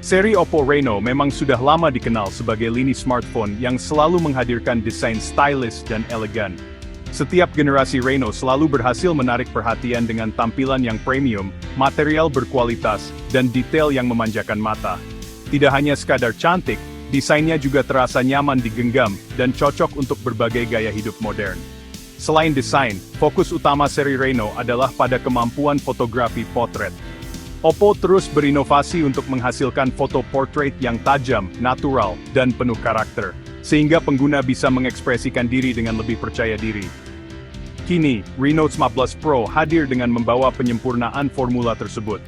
Seri Oppo Reno memang sudah lama dikenal sebagai lini smartphone yang selalu menghadirkan desain stylish dan elegan. Setiap generasi Reno selalu berhasil menarik perhatian dengan tampilan yang premium, material berkualitas, dan detail yang memanjakan mata. Tidak hanya sekadar cantik, desainnya juga terasa nyaman digenggam dan cocok untuk berbagai gaya hidup modern. Selain desain, fokus utama seri Reno adalah pada kemampuan fotografi potret. Oppo terus berinovasi untuk menghasilkan foto portrait yang tajam, natural, dan penuh karakter, sehingga pengguna bisa mengekspresikan diri dengan lebih percaya diri. Kini, Reno 15 Pro hadir dengan membawa penyempurnaan formula tersebut.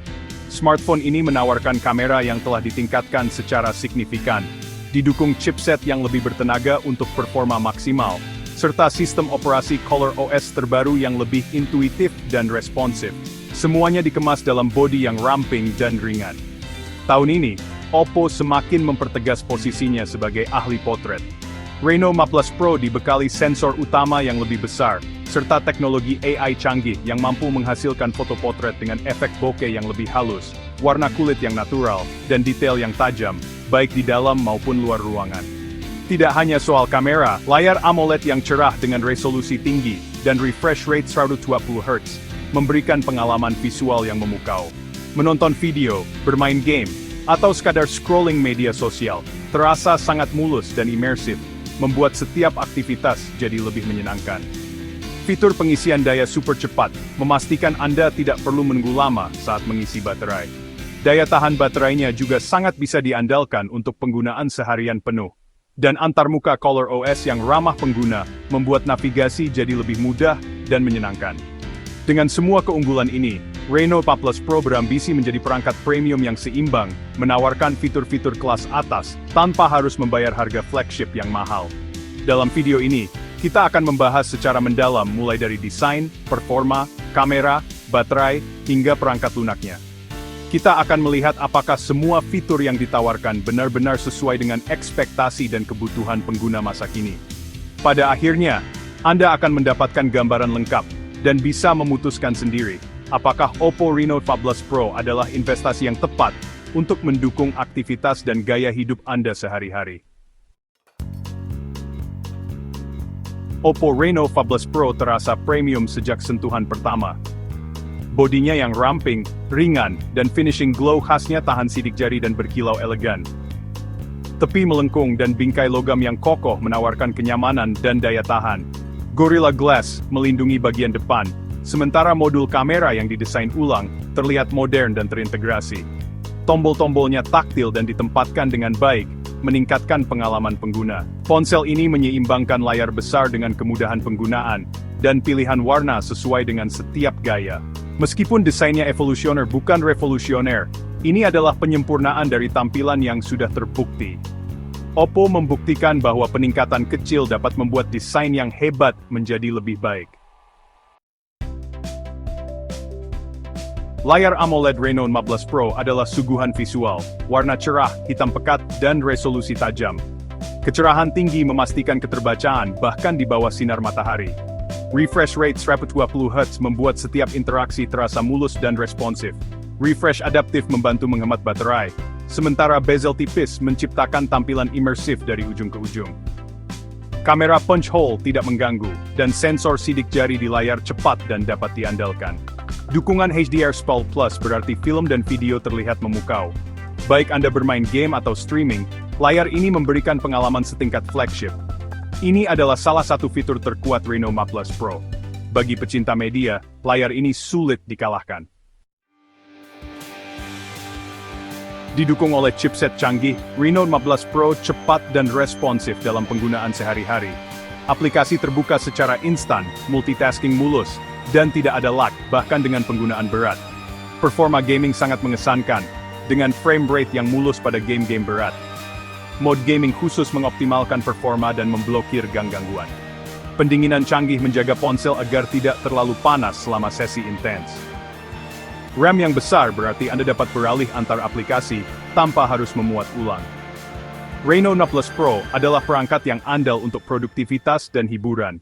Smartphone ini menawarkan kamera yang telah ditingkatkan secara signifikan, didukung chipset yang lebih bertenaga untuk performa maksimal, serta sistem operasi ColorOS terbaru yang lebih intuitif dan responsif. Semuanya dikemas dalam bodi yang ramping dan ringan. Tahun ini, Oppo semakin mempertegas posisinya sebagai ahli potret. Reno 15 Pro dibekali sensor utama yang lebih besar, serta teknologi AI canggih yang mampu menghasilkan foto potret dengan efek bokeh yang lebih halus, warna kulit yang natural, dan detail yang tajam, baik di dalam maupun luar ruangan. Tidak hanya soal kamera, layar AMOLED yang cerah dengan resolusi tinggi, dan refresh rate 120 Hz, memberikan pengalaman visual yang memukau. Menonton video, bermain game, atau sekadar scrolling media sosial, terasa sangat mulus dan imersif, membuat setiap aktivitas jadi lebih menyenangkan. Fitur pengisian daya super cepat, memastikan Anda tidak perlu menunggu lama saat mengisi baterai. Daya tahan baterainya juga sangat bisa diandalkan untuk penggunaan seharian penuh. Dan antarmuka ColorOS yang ramah pengguna, membuat navigasi jadi lebih mudah dan menyenangkan. Dengan semua keunggulan ini, Reno 15 Pro berambisi menjadi perangkat premium yang seimbang, menawarkan fitur-fitur kelas atas, tanpa harus membayar harga flagship yang mahal. Dalam video ini, kita akan membahas secara mendalam mulai dari desain, performa, kamera, baterai, hingga perangkat lunaknya. Kita akan melihat apakah semua fitur yang ditawarkan benar-benar sesuai dengan ekspektasi dan kebutuhan pengguna masa kini. Pada akhirnya, Anda akan mendapatkan gambaran lengkap, dan bisa memutuskan sendiri, apakah Oppo Reno 15 Pro adalah investasi yang tepat untuk mendukung aktivitas dan gaya hidup Anda sehari-hari. Oppo Reno 15 Pro terasa premium sejak sentuhan pertama. Bodinya yang ramping, ringan, dan finishing glow khasnya tahan sidik jari dan berkilau elegan. Tepi melengkung dan bingkai logam yang kokoh menawarkan kenyamanan dan daya tahan. Gorilla Glass melindungi bagian depan, sementara modul kamera yang didesain ulang terlihat modern dan terintegrasi. Tombol-tombolnya taktil dan ditempatkan dengan baik, meningkatkan pengalaman pengguna. Ponsel ini menyeimbangkan layar besar dengan kemudahan penggunaan, dan pilihan warna sesuai dengan setiap gaya. Meskipun desainnya evolusioner bukan revolusioner, ini adalah penyempurnaan dari tampilan yang sudah terbukti. Oppo membuktikan bahwa peningkatan kecil dapat membuat desain yang hebat menjadi lebih baik. Layar AMOLED Reno 15 Pro adalah suguhan visual, warna cerah, hitam pekat, dan resolusi tajam. Kecerahan tinggi memastikan keterbacaan bahkan di bawah sinar matahari. Refresh rate 120 Hz membuat setiap interaksi terasa mulus dan responsif. Refresh adaptif membantu menghemat baterai, sementara bezel tipis menciptakan tampilan imersif dari ujung ke ujung. Kamera punch hole tidak mengganggu, dan sensor sidik jari di layar cepat dan dapat diandalkan. Dukungan HDR SPAL Plus berarti film dan video terlihat memukau. Baik Anda bermain game atau streaming, layar ini memberikan pengalaman setingkat flagship. Ini adalah salah satu fitur terkuat Reno 15 Pro. Bagi pecinta media, layar ini sulit dikalahkan. Didukung oleh chipset canggih, Reno 15 Pro cepat dan responsif dalam penggunaan sehari-hari. Aplikasi terbuka secara instan, multitasking mulus, dan tidak ada lag, bahkan dengan penggunaan berat. Performa gaming sangat mengesankan, dengan frame rate yang mulus pada game-game berat. Mode gaming khusus mengoptimalkan performa dan memblokir gangguan. Pendinginan canggih menjaga ponsel agar tidak terlalu panas selama sesi intens. RAM yang besar berarti Anda dapat beralih antar aplikasi tanpa harus memuat ulang. Reno 16 Pro adalah perangkat yang andal untuk produktivitas dan hiburan.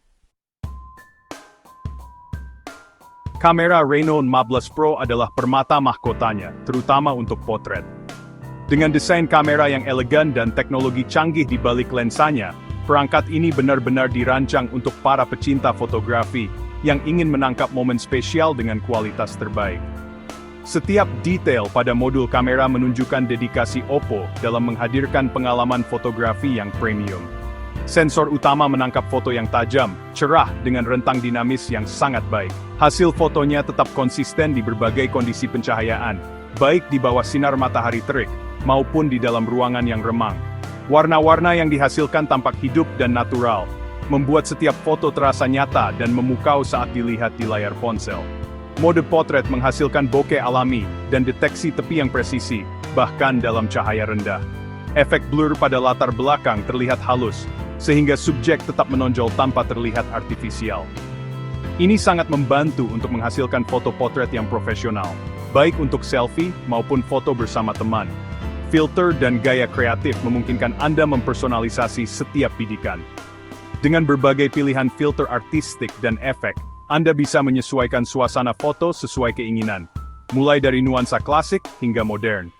Kamera Reno 15 Pro adalah permata mahkotanya, terutama untuk potret. Dengan desain kamera yang elegan dan teknologi canggih di balik lensanya, perangkat ini benar-benar dirancang untuk para pecinta fotografi yang ingin menangkap momen spesial dengan kualitas terbaik. Setiap detail pada modul kamera menunjukkan dedikasi Oppo dalam menghadirkan pengalaman fotografi yang premium. Sensor utama menangkap foto yang tajam, cerah dengan rentang dinamis yang sangat baik. Hasil fotonya tetap konsisten di berbagai kondisi pencahayaan, baik di bawah sinar matahari terik, maupun di dalam ruangan yang remang. Warna-warna yang dihasilkan tampak hidup dan natural, membuat setiap foto terasa nyata dan memukau saat dilihat di layar ponsel. Mode potret menghasilkan bokeh alami dan deteksi tepi yang presisi, bahkan dalam cahaya rendah. Efek blur pada latar belakang terlihat halus, sehingga subjek tetap menonjol tanpa terlihat artifisial. Ini sangat membantu untuk menghasilkan foto potret yang profesional, baik untuk selfie maupun foto bersama teman. Filter dan gaya kreatif memungkinkan Anda mempersonalisasi setiap bidikan. Dengan berbagai pilihan filter artistik dan efek, Anda bisa menyesuaikan suasana foto sesuai keinginan, mulai dari nuansa klasik hingga modern.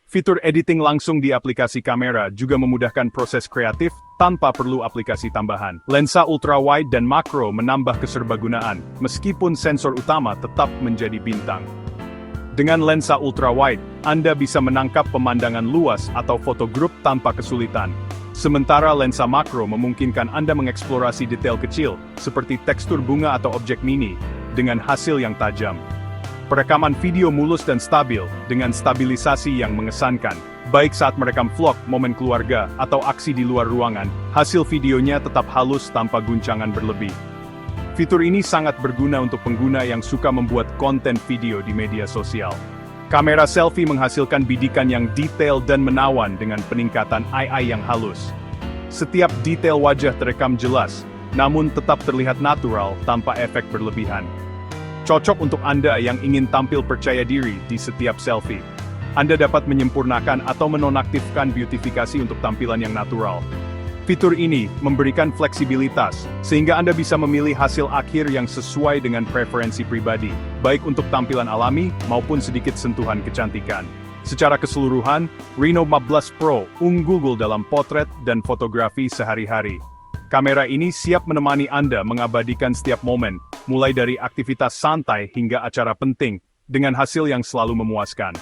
Fitur editing langsung di aplikasi kamera juga memudahkan proses kreatif tanpa perlu aplikasi tambahan. Lensa ultrawide dan makro menambah keserbagunaan, meskipun sensor utama tetap menjadi bintang. Dengan lensa ultrawide, Anda bisa menangkap pemandangan luas atau foto grup tanpa kesulitan. Sementara lensa makro memungkinkan Anda mengeksplorasi detail kecil, seperti tekstur bunga atau objek mini, dengan hasil yang tajam. Perekaman video mulus dan stabil, dengan stabilisasi yang mengesankan. Baik saat merekam vlog, momen keluarga, atau aksi di luar ruangan, hasil videonya tetap halus tanpa guncangan berlebih. Fitur ini sangat berguna untuk pengguna yang suka membuat konten video di media sosial. Kamera selfie menghasilkan bidikan yang detail dan menawan dengan peningkatan eye yang halus. Setiap detail wajah terekam jelas, namun tetap terlihat natural tanpa efek berlebihan. Cocok untuk Anda yang ingin tampil percaya diri di setiap selfie. Anda dapat menyempurnakan atau menonaktifkan beautifikasi untuk tampilan yang natural. Fitur ini memberikan fleksibilitas, sehingga Anda bisa memilih hasil akhir yang sesuai dengan preferensi pribadi, baik untuk tampilan alami maupun sedikit sentuhan kecantikan. Secara keseluruhan, Reno 15 Pro unggul dalam potret dan fotografi sehari-hari. Kamera ini siap menemani Anda mengabadikan setiap momen, mulai dari aktivitas santai hingga acara penting, dengan hasil yang selalu memuaskan.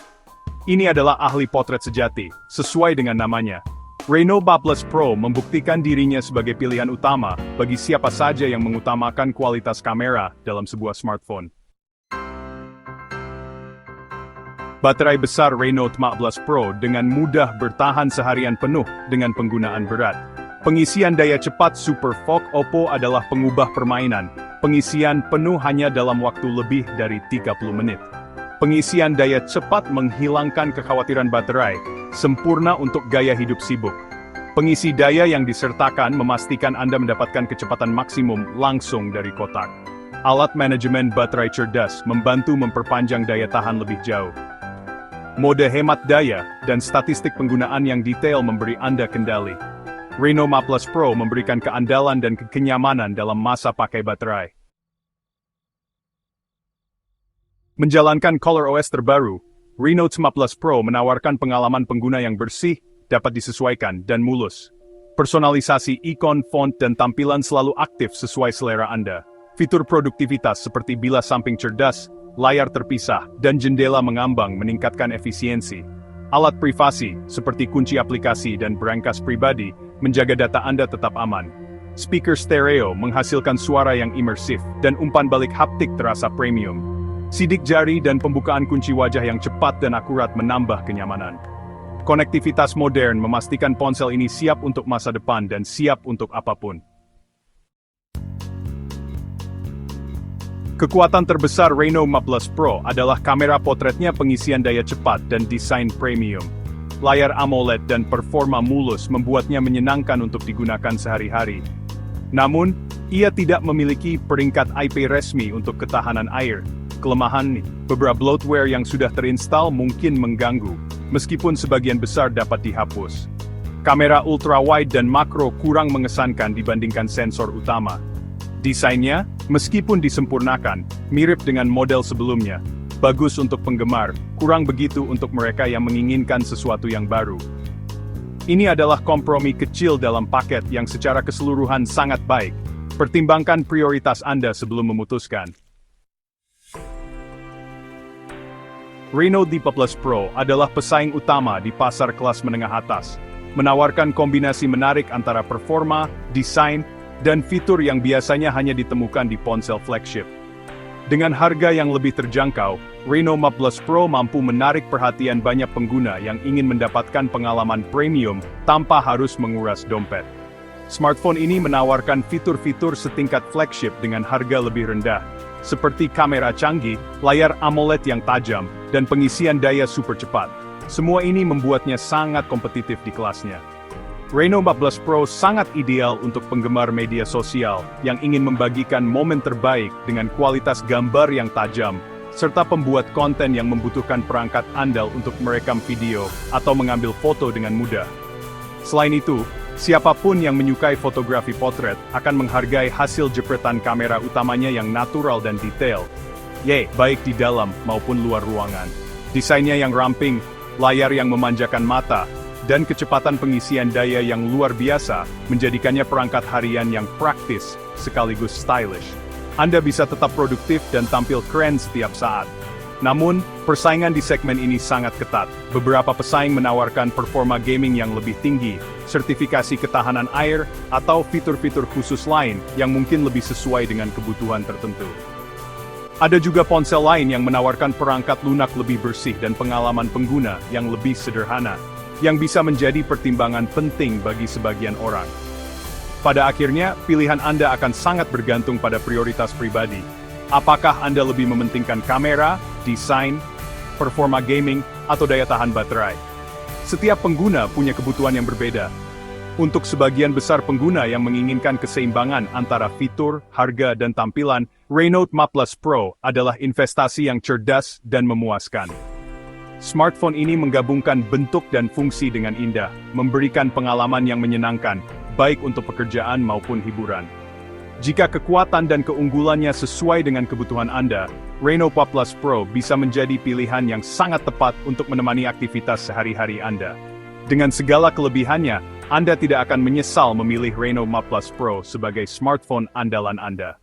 Ini adalah ahli potret sejati, sesuai dengan namanya. Reno 15 Pro membuktikan dirinya sebagai pilihan utama bagi siapa saja yang mengutamakan kualitas kamera dalam sebuah smartphone. Baterai besar Reno 15 Pro dengan mudah bertahan seharian penuh dengan penggunaan berat. Pengisian daya cepat Super VOOC Oppo adalah pengubah permainan. Pengisian penuh hanya dalam waktu lebih dari 30 menit. Pengisian daya cepat menghilangkan kekhawatiran baterai, sempurna untuk gaya hidup sibuk. Pengisi daya yang disertakan memastikan Anda mendapatkan kecepatan maksimum langsung dari kotak. Alat manajemen baterai cerdas membantu memperpanjang daya tahan lebih jauh. Mode hemat daya dan statistik penggunaan yang detail memberi Anda kendali. Reno 15 Pro memberikan keandalan dan kenyamanan dalam masa pakai baterai. Menjalankan ColorOS terbaru, Reno 15 Pro menawarkan pengalaman pengguna yang bersih, dapat disesuaikan, dan mulus. Personalisasi ikon, font, dan tampilan selalu aktif sesuai selera Anda. Fitur produktivitas seperti bilas samping cerdas, layar terpisah, dan jendela mengambang meningkatkan efisiensi. Alat privasi, seperti kunci aplikasi dan brankas pribadi, menjaga data Anda tetap aman. Speaker stereo menghasilkan suara yang imersif, dan umpan balik haptik terasa premium. Sidik jari dan pembukaan kunci wajah yang cepat dan akurat menambah kenyamanan. Konektivitas modern memastikan ponsel ini siap untuk masa depan dan siap untuk apapun. Kekuatan terbesar Reno 15 Pro adalah kamera potretnya, pengisian daya cepat, dan desain premium. Layar AMOLED dan performa mulus membuatnya menyenangkan untuk digunakan sehari-hari. Namun, ia tidak memiliki peringkat IP resmi untuk ketahanan air. Kelemahan beberapa bloatware yang sudah terinstall mungkin mengganggu, meskipun sebagian besar dapat dihapus. Kamera ultrawide dan makro kurang mengesankan dibandingkan sensor utama. Desainnya, meskipun disempurnakan, mirip dengan model sebelumnya. bagus untuk penggemar, kurang begitu untuk mereka yang menginginkan sesuatu yang baru. Ini adalah kompromi kecil dalam paket yang secara keseluruhan sangat baik. Pertimbangkan prioritas Anda sebelum memutuskan. Reno D15 Pro adalah pesaing utama di pasar kelas menengah atas, menawarkan kombinasi menarik antara performa, desain, dan fitur yang biasanya hanya ditemukan di ponsel flagship. Dengan harga yang lebih terjangkau, Reno 15 Pro mampu menarik perhatian banyak pengguna yang ingin mendapatkan pengalaman premium tanpa harus menguras dompet. Smartphone ini menawarkan fitur-fitur setingkat flagship dengan harga lebih rendah, seperti kamera canggih, layar AMOLED yang tajam, dan pengisian daya super cepat. Semua ini membuatnya sangat kompetitif di kelasnya. Reno 14 Pro sangat ideal untuk penggemar media sosial yang ingin membagikan momen terbaik dengan kualitas gambar yang tajam, serta pembuat konten yang membutuhkan perangkat andal untuk merekam video atau mengambil foto dengan mudah. Selain itu, siapapun yang menyukai fotografi potret akan menghargai hasil jepretan kamera utamanya yang natural dan detail, baik di dalam maupun luar ruangan. Desainnya yang ramping, layar yang memanjakan mata, dan kecepatan pengisian daya yang luar biasa menjadikannya perangkat harian yang praktis sekaligus stylish. Anda bisa tetap produktif dan tampil keren setiap saat. Namun, persaingan di segmen ini sangat ketat. Beberapa pesaing menawarkan performa gaming yang lebih tinggi, sertifikasi ketahanan air, atau fitur-fitur khusus lain yang mungkin lebih sesuai dengan kebutuhan tertentu. Ada juga ponsel lain yang menawarkan perangkat lunak lebih bersih dan pengalaman pengguna yang lebih sederhana, yang bisa menjadi pertimbangan penting bagi sebagian orang. Pada akhirnya, pilihan Anda akan sangat bergantung pada prioritas pribadi. Apakah Anda lebih mementingkan kamera, desain, performa gaming, atau daya tahan baterai? Setiap pengguna punya kebutuhan yang berbeda. Untuk sebagian besar pengguna yang menginginkan keseimbangan antara fitur, harga, dan tampilan, Reno 15 Pro adalah investasi yang cerdas dan memuaskan. Smartphone ini menggabungkan bentuk dan fungsi dengan indah, memberikan pengalaman yang menyenangkan, baik untuk pekerjaan maupun hiburan. Jika kekuatan dan keunggulannya sesuai dengan kebutuhan Anda, Reno 15 Pro bisa menjadi pilihan yang sangat tepat untuk menemani aktivitas sehari-hari Anda. Dengan segala kelebihannya, Anda tidak akan menyesal memilih Reno 15 Pro sebagai smartphone andalan Anda.